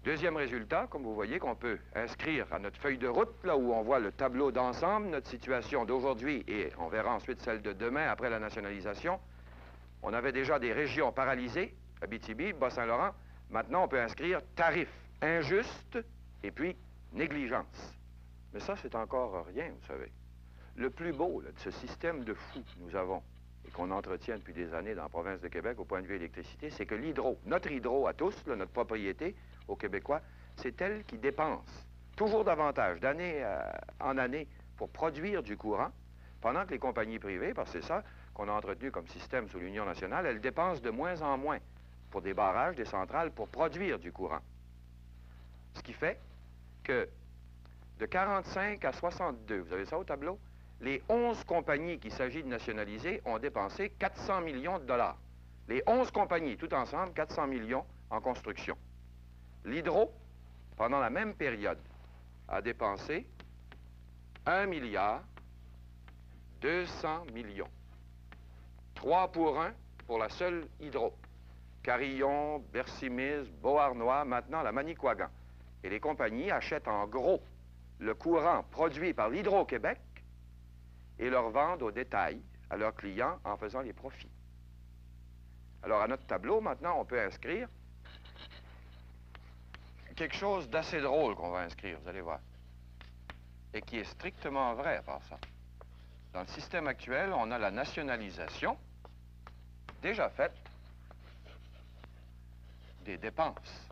Deuxième résultat, comme vous voyez, qu'on peut inscrire à notre feuille de route, là où on voit le tableau d'ensemble, notre situation d'aujourd'hui, et on verra ensuite celle de demain après la nationalisation. On avait déjà des régions paralysées, Abitibi, Bas-Saint-Laurent. Maintenant, on peut inscrire tarif injuste et puis négligence. Mais ça, c'est encore rien, vous savez. Le plus beau là, de ce système de fous que nous avons et qu'on entretient depuis des années dans la province de Québec au point de vue électricité, c'est que l'hydro, notre hydro à tous, là, notre propriété aux Québécois, c'est elle qui dépense toujours davantage d'année en année pour produire du courant, pendant que les compagnies privées, parce que c'est ça qu'on a entretenu comme système sous l'Union nationale, elles dépensent de moins en moins pour des barrages, des centrales, pour produire du courant. Ce qui fait que de 45 à 62, vous avez ça au tableau, les 11 compagnies qu'il s'agit de nationaliser ont dépensé 400 millions de dollars. Les 11 compagnies, tout ensemble, 400 millions en construction. L'hydro, pendant la même période, a dépensé 1 milliard 200 millions. 3 pour 1 pour la seule hydro. Carillon, Bercy-Mise, Beauharnois, maintenant la Manicouagan. Et les compagnies achètent en gros le courant produit par l'Hydro-Québec et le revendent au détail à leurs clients en faisant les profits. Alors, à notre tableau, maintenant, on peut inscrire quelque chose d'assez drôle qu'on va inscrire, vous allez voir, et qui est strictement vrai à part ça. Dans le système actuel, on a la nationalisation déjà faite des dépenses.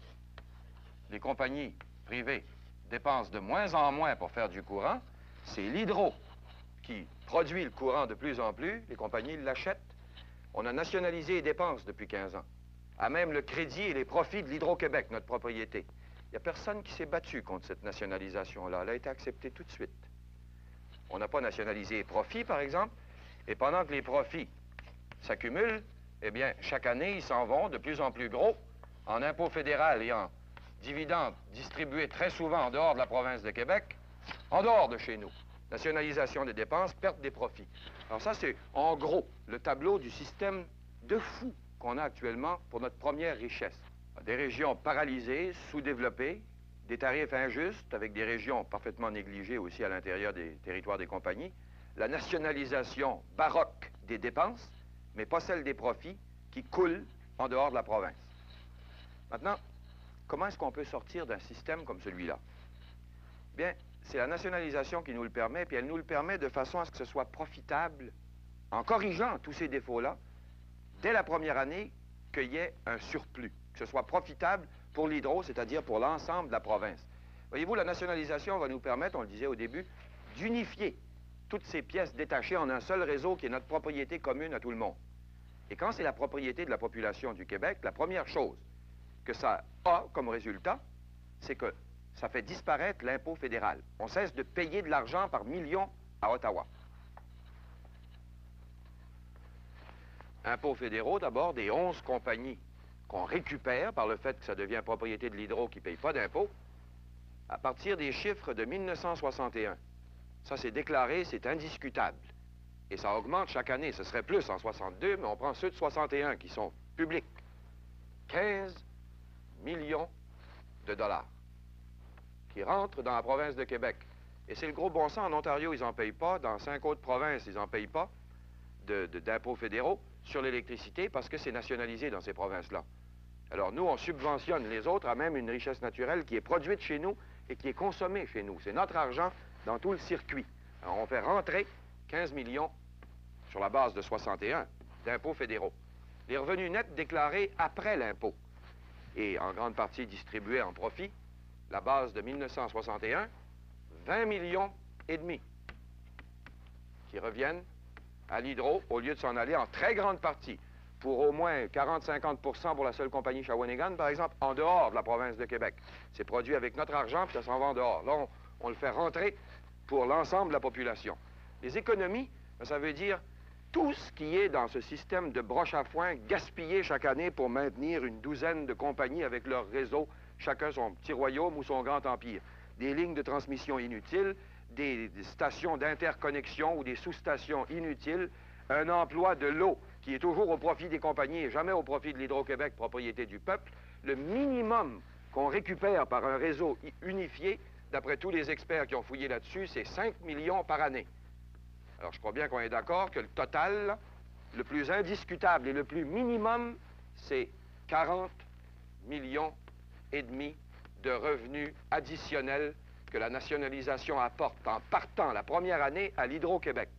Les compagnies privées dépensent de moins en moins pour faire du courant. C'est l'hydro qui produit le courant de plus en plus. Les compagnies l'achètent. On a nationalisé les dépenses depuis 15 ans. À même le crédit et les profits de l'Hydro-Québec, notre propriété. Il n'y a personne qui s'est battu contre cette nationalisation-là. Elle a été acceptée tout de suite. On n'a pas nationalisé les profits, par exemple, et pendant que les profits s'accumulent, eh bien, chaque année, ils s'en vont de plus en plus gros en impôts fédéral et en dividendes distribués très souvent en dehors de la province de Québec, en dehors de chez nous. Nationalisation des dépenses, perte des profits. Alors ça, c'est en gros le tableau du système de fou qu'on a actuellement pour notre première richesse. Des régions paralysées, sous-développées, des tarifs injustes avec des régions parfaitement négligées aussi à l'intérieur des territoires des compagnies, la nationalisation baroque des dépenses, mais pas celle des profits qui coulent en dehors de la province. Maintenant, comment est-ce qu'on peut sortir d'un système comme celui-là? Bien, c'est la nationalisation qui nous le permet, puis elle nous le permet de façon à ce que ce soit profitable, en corrigeant tous ces défauts-là, dès la première année, qu'il y ait un surplus, que ce soit profitable pour l'hydro, c'est-à-dire pour l'ensemble de la province. Voyez-vous, la nationalisation va nous permettre, on le disait au début, d'unifier toutes ces pièces détachées en un seul réseau qui est notre propriété commune à tout le monde. Et quand c'est la propriété de la population du Québec, la première chose que ça a comme résultat, c'est que ça fait disparaître l'impôt fédéral. On cesse de payer de l'argent par millions à Ottawa. Impôts fédéraux, d'abord, des 11 compagnies qu'on récupère par le fait que ça devient propriété de l'hydro qui ne paye pas d'impôts, à partir des chiffres de 1961. Ça, c'est déclaré, c'est indiscutable. Et ça augmente chaque année. Ce serait plus en 62, mais on prend ceux de 61 qui sont publics. 15 millions de dollars qui rentrent dans la province de Québec. Et c'est le gros bon sens. En Ontario, ils n'en payent pas. Dans 5 autres provinces, ils n'en payent pas d'impôts fédéraux sur l'électricité parce que c'est nationalisé dans ces provinces-là. Alors nous, on subventionne les autres à même une richesse naturelle qui est produite chez nous et qui est consommée chez nous. C'est notre argent dans tout le circuit. Alors on fait rentrer 15 millions sur la base de 61 d'impôts fédéraux. Les revenus nets déclarés après l'impôt et en grande partie distribués en profit, la base de 1961, 20 millions et demi qui reviennent à l'hydro au lieu de s'en aller en très grande partie pour au moins 40-50% pour la seule compagnie Shawinigan, par exemple, en dehors de la province de Québec. C'est produit avec notre argent, puis ça s'en va en dehors. Là, on le fait rentrer pour l'ensemble de la population. Les économies, ça veut dire tout ce qui est dans ce système de broche à foin gaspillé chaque année pour maintenir une douzaine de compagnies avec leur réseau, chacun son petit royaume ou son grand empire. Des lignes de transmission inutiles, des stations d'interconnexion ou des sous-stations inutiles, un emploi de l'eau qui est toujours au profit des compagnies et jamais au profit de l'Hydro-Québec, propriété du peuple. Le minimum qu'on récupère par un réseau unifié, d'après tous les experts qui ont fouillé là-dessus, c'est 5 millions par année. Alors, je crois bien qu'on est d'accord que le total, le plus indiscutable et le plus minimum, c'est 40 millions et demi de revenus additionnels que la nationalisation apporte en partant la première année à l'Hydro-Québec.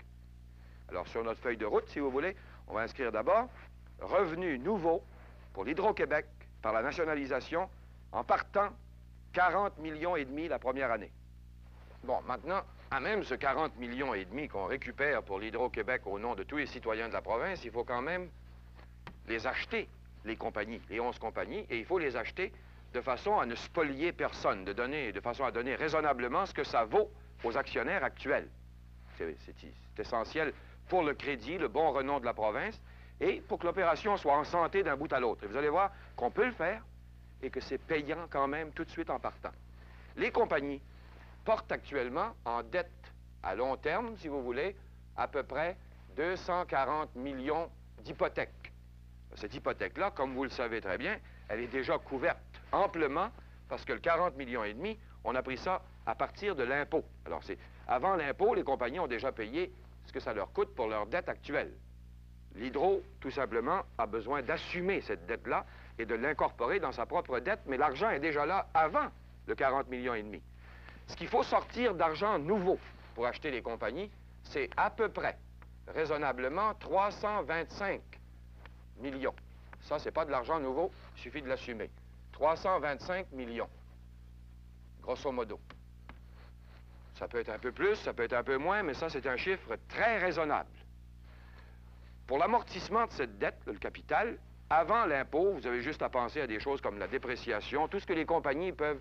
Alors, sur notre feuille de route, si vous voulez, on va inscrire d'abord revenus nouveaux pour l'Hydro-Québec par la nationalisation en partant 40 millions et demi la première année. Bon, maintenant, à même ce 40 millions et demi qu'on récupère pour l'Hydro-Québec au nom de tous les citoyens de la province, il faut quand même les acheter, les compagnies, les 11 compagnies, et il faut les acheter de façon à ne spolier personne, de façon à donner raisonnablement ce que ça vaut aux actionnaires actuels. C'est essentiel pour le crédit, le bon renom de la province, et pour que l'opération soit en santé d'un bout à l'autre. Et vous allez voir qu'on peut le faire et que c'est payant quand même tout de suite en partant. Les compagnies portent actuellement en dette à long terme, si vous voulez, à peu près 240 millions d'hypothèques. Cette hypothèque-là, comme vous le savez très bien, elle est déjà couverte amplement parce que le 40 millions et demi, on a pris ça à partir de l'impôt. Alors, avant l'impôt, les compagnies ont déjà payé ce que ça leur coûte pour leur dette actuelle. L'Hydro, tout simplement, a besoin d'assumer cette dette-là et de l'incorporer dans sa propre dette, mais l'argent est déjà là avant le 40 millions et demi. Ce qu'il faut sortir d'argent nouveau pour acheter les compagnies, c'est à peu près, raisonnablement, 325 millions. Ça, c'est pas de l'argent nouveau, il suffit de l'assumer. 325 millions, grosso modo. Ça peut être un peu plus, ça peut être un peu moins, mais ça, c'est un chiffre très raisonnable. Pour l'amortissement de cette dette, le capital, avant l'impôt, vous avez juste à penser à des choses comme la dépréciation, tout ce que les compagnies peuvent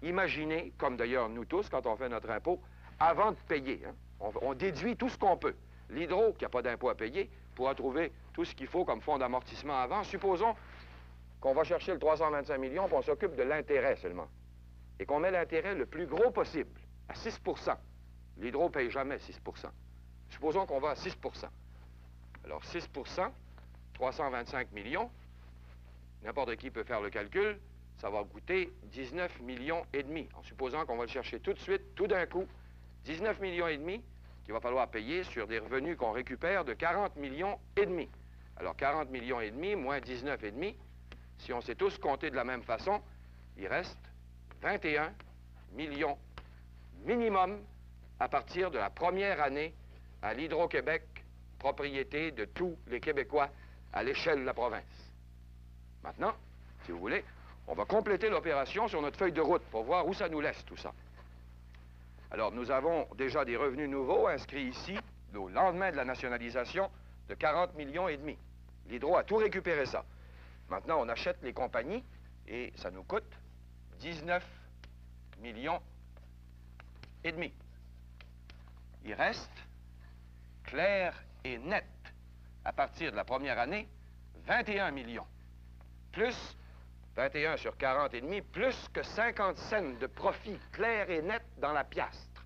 imaginer, comme d'ailleurs nous tous, quand on fait notre impôt, avant de payer. Hein. On déduit tout ce qu'on peut. L'Hydro, qui n'a pas d'impôt à payer, pourra trouver tout ce qu'il faut comme fonds d'amortissement avant. Supposons qu'on va chercher le 325 millions, puis on s'occupe de l'intérêt seulement. Et qu'on met l'intérêt le plus gros possible, à 6 %. L'Hydro ne paye jamais 6 %. Supposons qu'on va à 6 %. Alors 6 %, 325 millions, n'importe qui peut faire le calcul, ça va coûter 19 millions et demi, en supposant qu'on va le chercher tout de suite, tout d'un coup, 19 millions et demi qu'il va falloir payer sur des revenus qu'on récupère de 40 millions et demi. Alors 40 millions et demi moins 19 et demi, si on sait tous compter de la même façon, il reste 21 millions minimum à partir de la première année à l'Hydro-Québec, propriété de tous les Québécois à l'échelle de la province. Maintenant, si vous voulez, on va compléter l'opération sur notre feuille de route pour voir où ça nous laisse tout ça. Alors, nous avons déjà des revenus nouveaux inscrits ici, au lendemain de la nationalisation, de 40 millions et demi. L'Hydro a tout récupéré ça. Maintenant, on achète les compagnies et ça nous coûte 19 millions et demi. Il reste clair et net, à partir de la première année, 21 millions. Plus 21 sur 40 et demi, plus que 50 cents de profit clair et net dans la piastre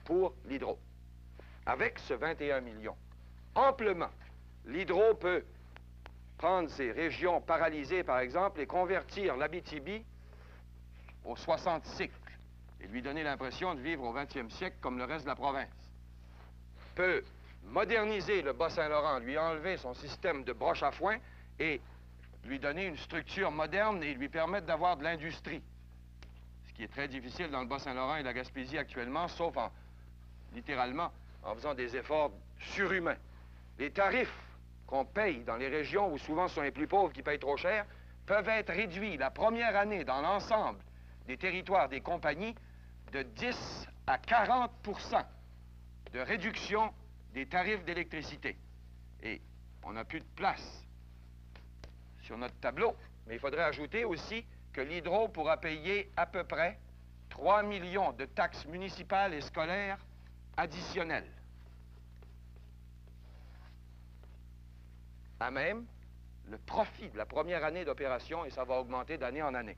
pour l'Hydro. Avec ce 21 millions, amplement, l'Hydro peut prendre ces régions paralysées, par exemple, et convertir l'Abitibi au 60 cycles et lui donner l'impression de vivre au 20e siècle comme le reste de la province. Peut moderniser le Bas-Saint-Laurent, lui enlever son système de broche à foin et lui donner une structure moderne et lui permettre d'avoir de l'industrie. Ce qui est très difficile dans le Bas-Saint-Laurent et la Gaspésie actuellement, sauf littéralement en faisant des efforts surhumains. Les tarifs qu'on paye dans les régions où souvent ce sont les plus pauvres qui payent trop cher peuvent être réduits la première année dans l'ensemble des territoires des compagnies de 10 à 40 % de réduction des tarifs d'électricité. Et on n'a plus de place sur notre tableau, mais il faudrait ajouter aussi que l'Hydro pourra payer à peu près 3 millions de taxes municipales et scolaires additionnelles. À même le profit de la première année d'opération, et ça va augmenter d'année en année.